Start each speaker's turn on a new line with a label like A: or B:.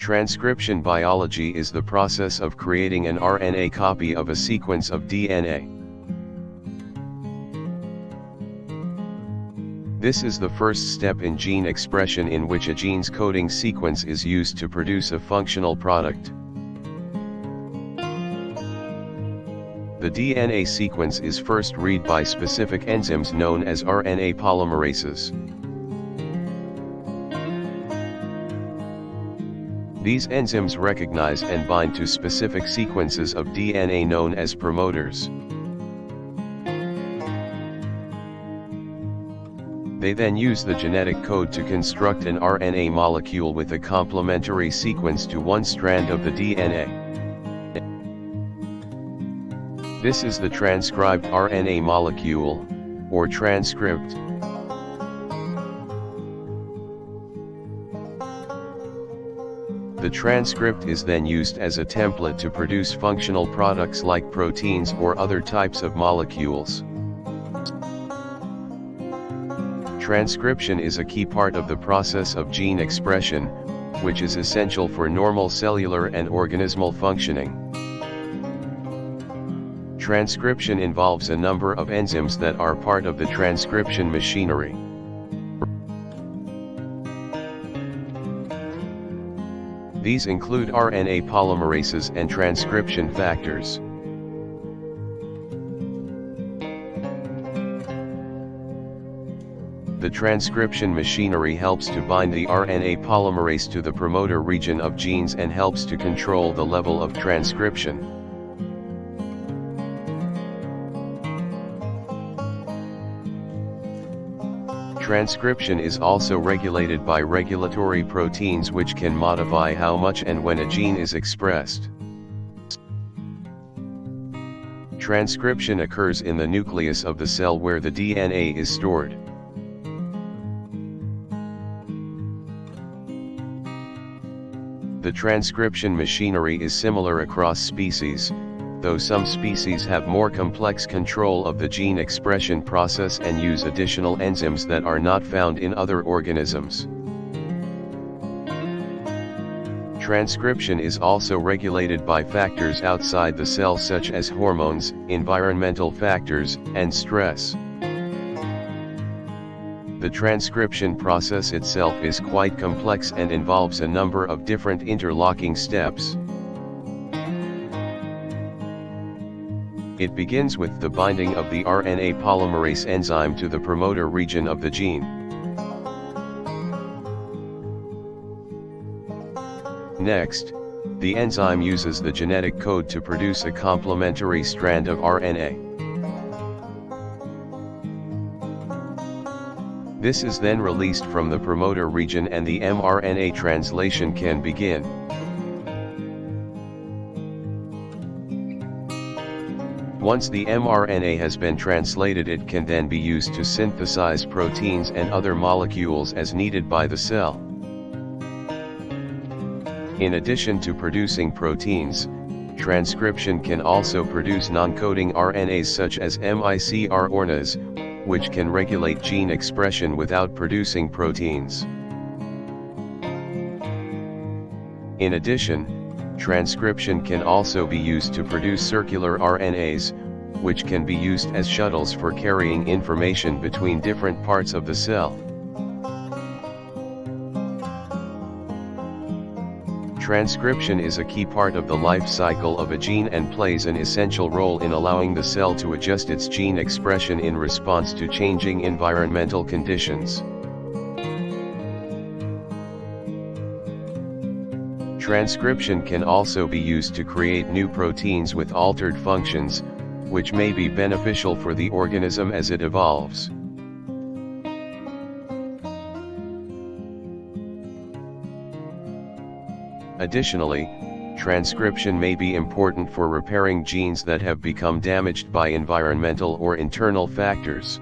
A: Transcription biology is the process of creating an RNA copy of a sequence of DNA. This is the first step in gene expression in which a gene's coding sequence is used to produce a functional product. The DNA sequence is first read by specific enzymes known as RNA polymerases. These enzymes recognize and bind to specific sequences of DNA known as promoters. They then use the genetic code to construct an RNA molecule with a complementary sequence to one strand of the DNA. This is the transcribed RNA molecule, or transcript. The transcript is then used as a template to produce functional products like proteins or other types of molecules. Transcription is a key part of the process of gene expression, which is essential for normal cellular and organismal functioning. Transcription involves a number of enzymes that are part of the transcription machinery. These include RNA polymerases and transcription factors. The transcription machinery helps to bind the RNA polymerase to the promoter region of genes and helps to control the level of transcription. Transcription is also regulated by regulatory proteins which can modify how much and when a gene is expressed. Transcription occurs in the nucleus of the cell where the DNA is stored. The transcription machinery is similar across species, though some species have more complex control of the gene expression process and use additional enzymes that are not found in other organisms. Transcription is also regulated by factors outside the cell such as hormones, environmental factors, and stress. The transcription process itself is quite complex and involves a number of different interlocking steps. It begins with the binding of the RNA polymerase enzyme to the promoter region of the gene. Next, the enzyme uses the genetic code to produce a complementary strand of RNA. This is then released from the promoter region and the mRNA translation can begin. Once the mRNA has been translated, it can then be used to synthesize proteins and other molecules as needed by the cell. In addition to producing proteins, transcription can also produce non-coding RNAs such as micRNAs, which can regulate gene expression without producing proteins. In addition, transcription can also be used to produce circular RNAs, which can be used as shuttles for carrying information between different parts of the cell. Transcription is a key part of the life cycle of a gene and plays an essential role in allowing the cell to adjust its gene expression in response to changing environmental conditions. Transcription can also be used to create new proteins with altered functions, which may be beneficial for the organism as it evolves. Additionally, transcription may be important for repairing genes that have become damaged by environmental or internal factors.